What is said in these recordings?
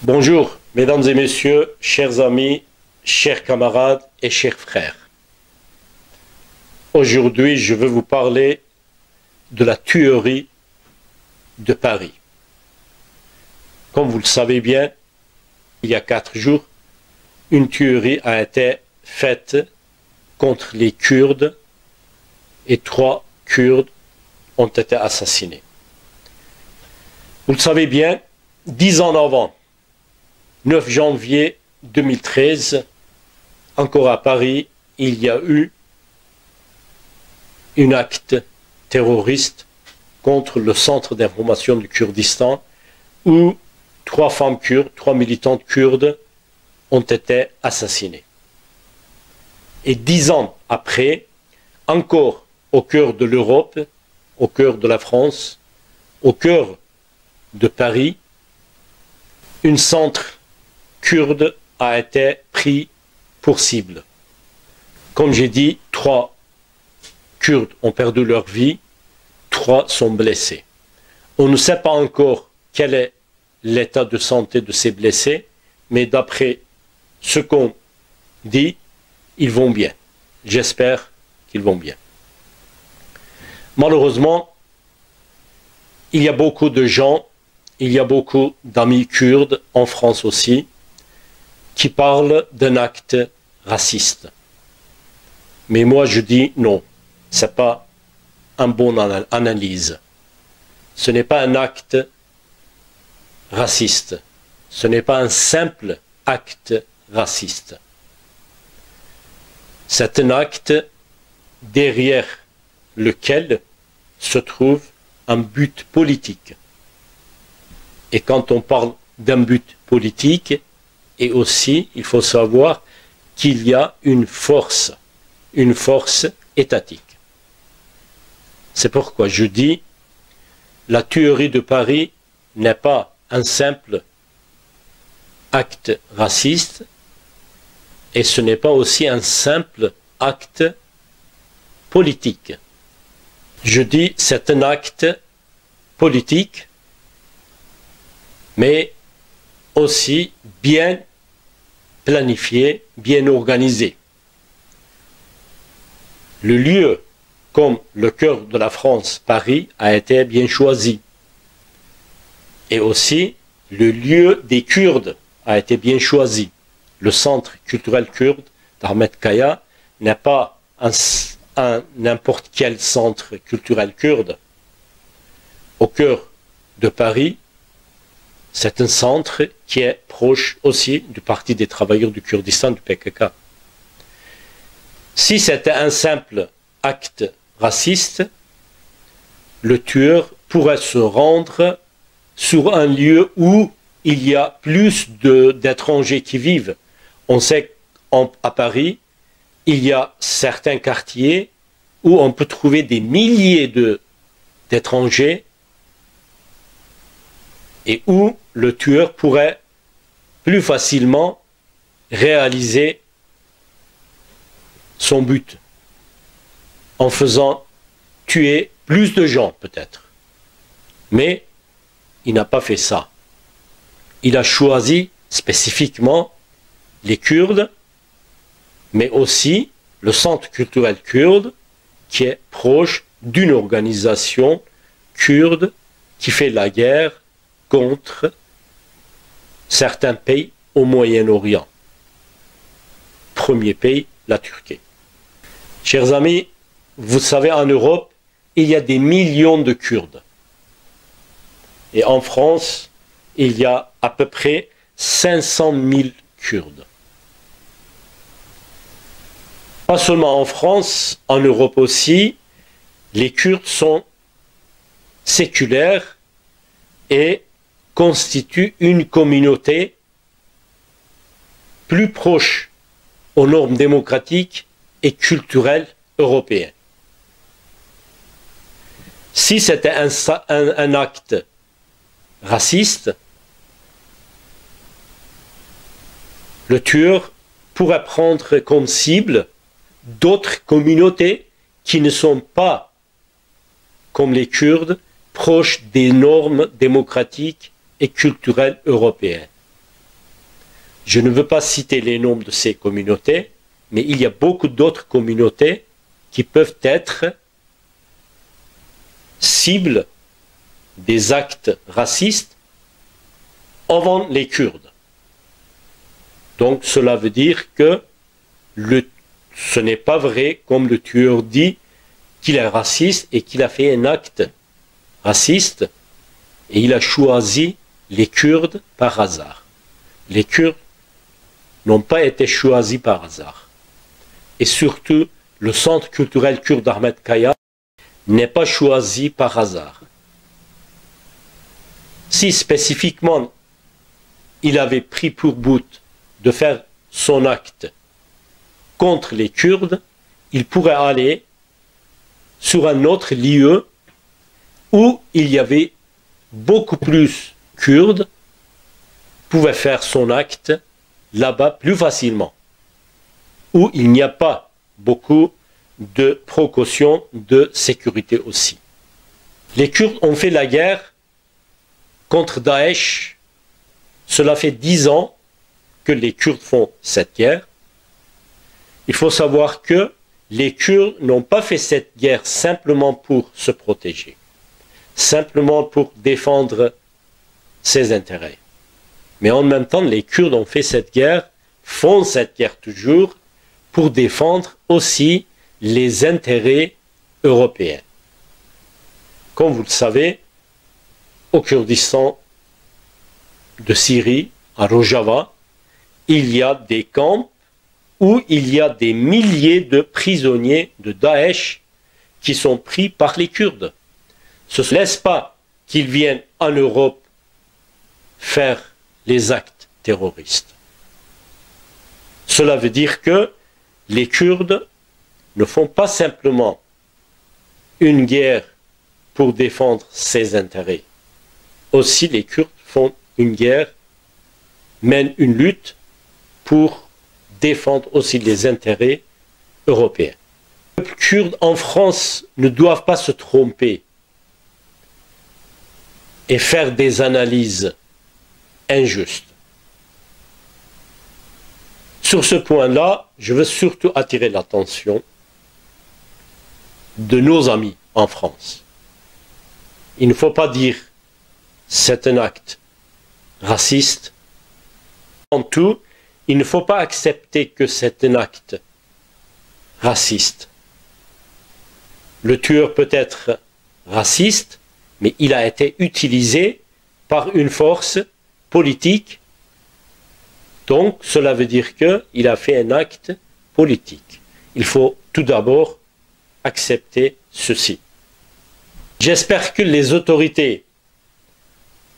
Bonjour, mesdames et messieurs, chers amis, chers camarades et chers frères. Aujourd'hui, je veux vous parler de la tuerie de Paris. Comme vous le savez bien, il y a 4 jours, une tuerie a été faite contre les Kurdes et 3 Kurdes ont été assassinés. Vous le savez bien, 10 ans avant, 9 janvier 2013, encore à Paris, il y a eu un acte terroriste contre le centre d'information du Kurdistan où 3 femmes kurdes, 3 militantes kurdes ont été assassinées. Et 10 ans après, encore au cœur de l'Europe, au cœur de la France, au cœur de Paris, un centre kurde a été pris pour cible. Comme j'ai dit, 3 Kurdes ont perdu leur vie, 3 sont blessés. On ne sait pas encore quel est l'état de santé de ces blessés, mais d'après ce qu'on dit, ils vont bien. J'espère qu'ils vont bien. Malheureusement, il y a beaucoup de gens, il y a beaucoup d'amis kurdes, en France aussi, qui parlent d'un acte raciste. Mais moi je dis non, ce n'est pas une bonne analyse. Ce n'est pas un acte raciste. Ce n'est pas un simple acte raciste. C'est un acte derrière lequel se trouve un but politique. Et quand on parle d'un but politique, et aussi, il faut savoir qu'il y a une force étatique. C'est pourquoi je dis, la tuerie de Paris n'est pas un simple acte raciste, et ce n'est pas aussi un simple acte politique. Je dis, c'est un acte politique, mais aussi bien planifié, bien organisé. Le lieu, comme le cœur de la France, Paris, a été bien choisi. Et aussi, le lieu des Kurdes a été bien choisi. Le centre culturel kurde d'Ahmed Kaya n'est pas n'importe quel centre culturel kurde. Au cœur de Paris, c'est un centre qui est proche aussi du Parti des travailleurs du Kurdistan, du PKK. Si c'était un simple acte raciste, le tueur pourrait se rendre sur un lieu où il y a plus d'étrangers qui vivent. On sait qu'à Paris, il y a certains quartiers où on peut trouver des milliers d'étrangers et où le tueur pourrait plus facilement réaliser son but en faisant tuer plus de gens peut-être. Mais il n'a pas fait ça. Il a choisi spécifiquement les Kurdes, mais aussi le centre culturel kurde qui est proche d'une organisation kurde qui fait la guerre contre certains pays au Moyen-Orient. Premier pays, la Turquie. Chers amis, vous savez, en Europe, il y a des millions de Kurdes. Et en France, il y a à peu près 500 000 Kurdes. Pas seulement en France, en Europe aussi, les Kurdes sont séculaires et constituent une communauté plus proche aux normes démocratiques et culturelles européennes. Si c'était un acte raciste, le tueur pourrait prendre comme cible d'autres communautés qui ne sont pas, comme les Kurdes, proches des normes démocratiques et culturelles européennes. Je ne veux pas citer les noms de ces communautés, mais il y a beaucoup d'autres communautés qui peuvent être cibles des actes racistes avant les Kurdes. Donc cela veut dire que ce n'est pas vrai, comme le tueur dit, qu'il est raciste et qu'il a fait un acte raciste et il a choisi les Kurdes par hasard. Les Kurdes n'ont pas été choisis par hasard. Et surtout, le centre culturel kurde d'Ahmed Kaya n'est pas choisi par hasard. Si spécifiquement il avait pris pour but de faire son acte contre les Kurdes, il pourrait aller sur un autre lieu où il y avait beaucoup plus Kurdes, pouvait faire son acte là-bas plus facilement, où il n'y a pas beaucoup de précautions de sécurité aussi. Les Kurdes ont fait la guerre contre Daesh. Cela fait 10 ans que les Kurdes font cette guerre. Il faut savoir que les Kurdes n'ont pas fait cette guerre simplement pour se protéger, simplement pour défendre ses intérêts. Mais en même temps, les Kurdes ont fait cette guerre, font cette guerre toujours, pour défendre aussi les intérêts européens. Comme vous le savez, au Kurdistan de Syrie, à Rojava, il y a des camps où il y a des milliers de prisonniers de Daesh qui sont pris par les Kurdes. Ce ne laisse pas qu'ils viennent en Europe faire les actes terroristes. Cela veut dire que les Kurdes ne font pas simplement une guerre pour défendre ses intérêts. Aussi, les Kurdes font une guerre, mènent une lutte pour défendre aussi les intérêts européens. Les Kurdes en France ne doivent pas se tromper et faire des analyses injustes. Sur ce point-là, je veux surtout attirer l'attention de nos amis en France. Il ne faut pas dire c'est un acte raciste. En tout, il ne faut pas accepter que c'est un acte raciste. Le tueur peut être raciste, mais il a été utilisé par une force politique. Donc, cela veut dire qu'il a fait un acte politique. Il faut tout d'abord accepter ceci. J'espère que les autorités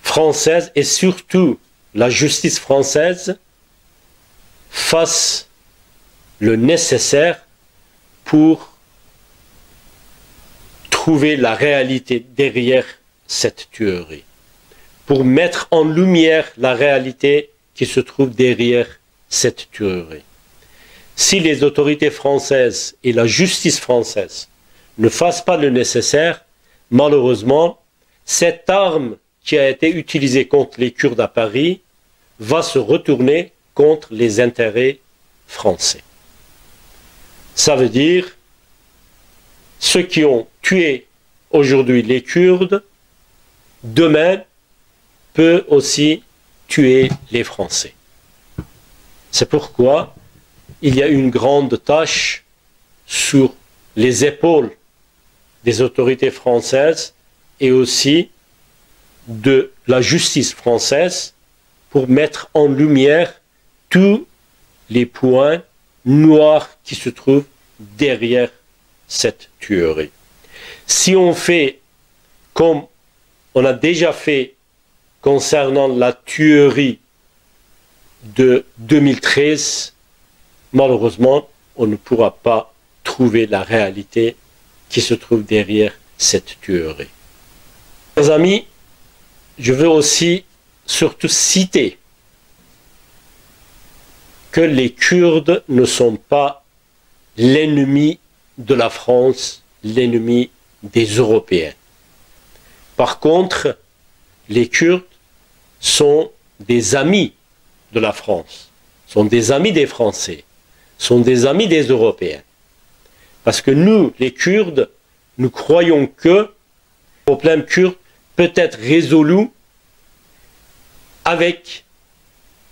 françaises et surtout la justice française fassent le nécessaire pour trouver la réalité derrière cette tuerie, pour mettre en lumière la réalité qui se trouve derrière cette tuerie. Si les autorités françaises et la justice française ne fassent pas le nécessaire, malheureusement, cette arme qui a été utilisée contre les Kurdes à Paris va se retourner contre les intérêts français. Ça veut dire ceux qui ont tué aujourd'hui les Kurdes, demain, peut aussi tuer les Français. C'est pourquoi il y a une grande tâche sur les épaules des autorités françaises et aussi de la justice française pour mettre en lumière tous les points noirs qui se trouvent derrière cette tuerie. Si on fait comme on a déjà fait concernant la tuerie de 2013, malheureusement, on ne pourra pas trouver la réalité qui se trouve derrière cette tuerie. Mes amis, je veux aussi surtout citer que les Kurdes ne sont pas l'ennemi de la France, l'ennemi des Européens. Par contre, les Kurdes sont des amis de la France. sont des amis des Français, sont des amis des Européens. Parce que nous, les Kurdes, nous croyons que le problème kurde peut être résolu avec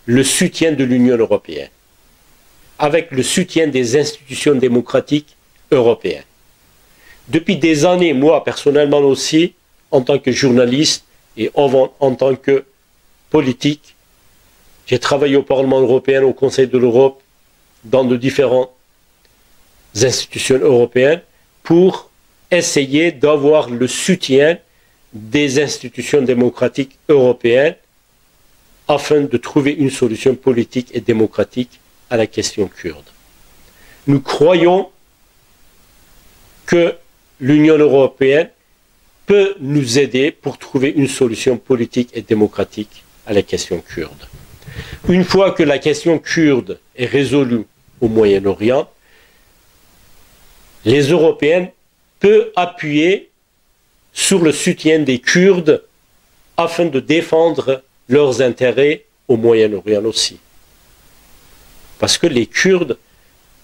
le soutien de l'Union européenne, avec le soutien des institutions démocratiques européennes. Depuis des années, moi personnellement aussi, en tant que journaliste et en tant que politique, j'ai travaillé au Parlement européen, au Conseil de l'Europe, dans de différentes institutions européennes, pour essayer d'avoir le soutien des institutions démocratiques européennes afin de trouver une solution politique et démocratique à la question kurde. Nous croyons que l'Union européenne peut nous aider pour trouver une solution politique et démocratique à la question kurde. Une fois que la question kurde est résolue au Moyen-Orient, les Européens peuvent appuyer sur le soutien des Kurdes afin de défendre leurs intérêts au Moyen-Orient aussi. Parce que les Kurdes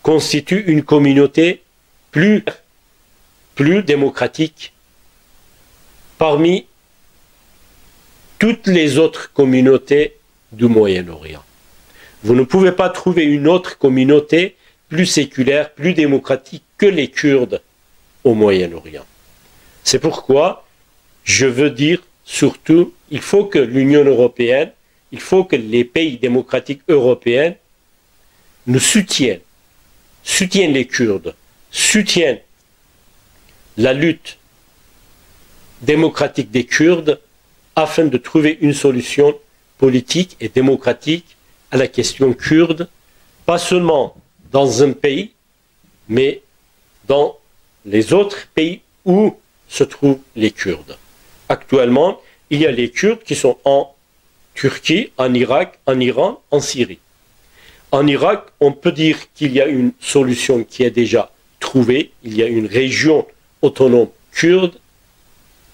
constituent une communauté plus démocratique parmi toutes les autres communautés du Moyen-Orient. Vous ne pouvez pas trouver une autre communauté plus séculaire, plus démocratique que les Kurdes au Moyen-Orient. C'est pourquoi je veux dire surtout, il faut que l'Union européenne, il faut que les pays démocratiques européens nous soutiennent les Kurdes, soutiennent la lutte démocratique des Kurdes afin de trouver une solution politique et démocratique à la question kurde, pas seulement dans un pays, mais dans les autres pays où se trouvent les Kurdes. Actuellement, il y a les Kurdes qui sont en Turquie, en Irak, en Iran, en Syrie. En Irak, on peut dire qu'il y a une solution qui est déjà trouvée, il y a une région autonome kurde,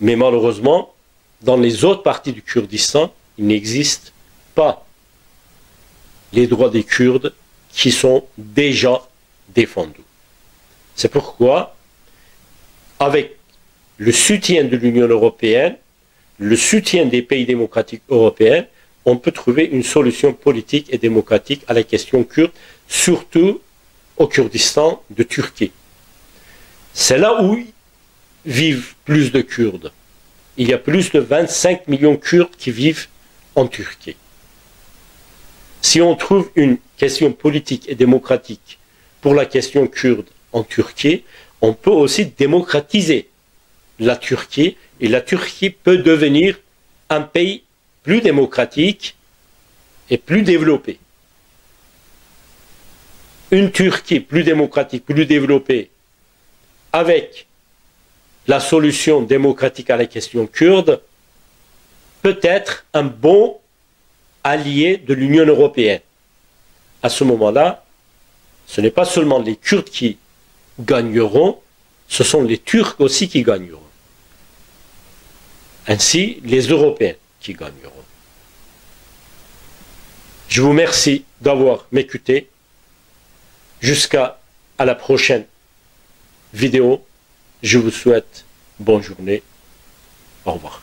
mais malheureusement, dans les autres parties du Kurdistan, il n'existe pas les droits des Kurdes qui sont déjà défendus. C'est pourquoi, avec le soutien de l'Union européenne, le soutien des pays démocratiques européens, on peut trouver une solution politique et démocratique à la question kurde, surtout au Kurdistan de Turquie. C'est là où vivent plus de Kurdes. Il y a plus de 25 millions de Kurdes qui vivent en Turquie. Si on trouve une question politique et démocratique pour la question kurde en Turquie, on peut aussi démocratiser la Turquie et la Turquie peut devenir un pays plus démocratique et plus développé. Une Turquie plus démocratique, plus développée, avec la solution démocratique à la question kurde, peut être un bon allié de l'Union européenne. À ce moment-là, ce n'est pas seulement les Kurdes qui gagneront, ce sont les Turcs aussi qui gagneront. Ainsi, les Européens qui gagneront. Je vous remercie d'avoir m'écouté. Jusqu'à la prochaine vidéo. Je vous souhaite bonne journée. Au revoir.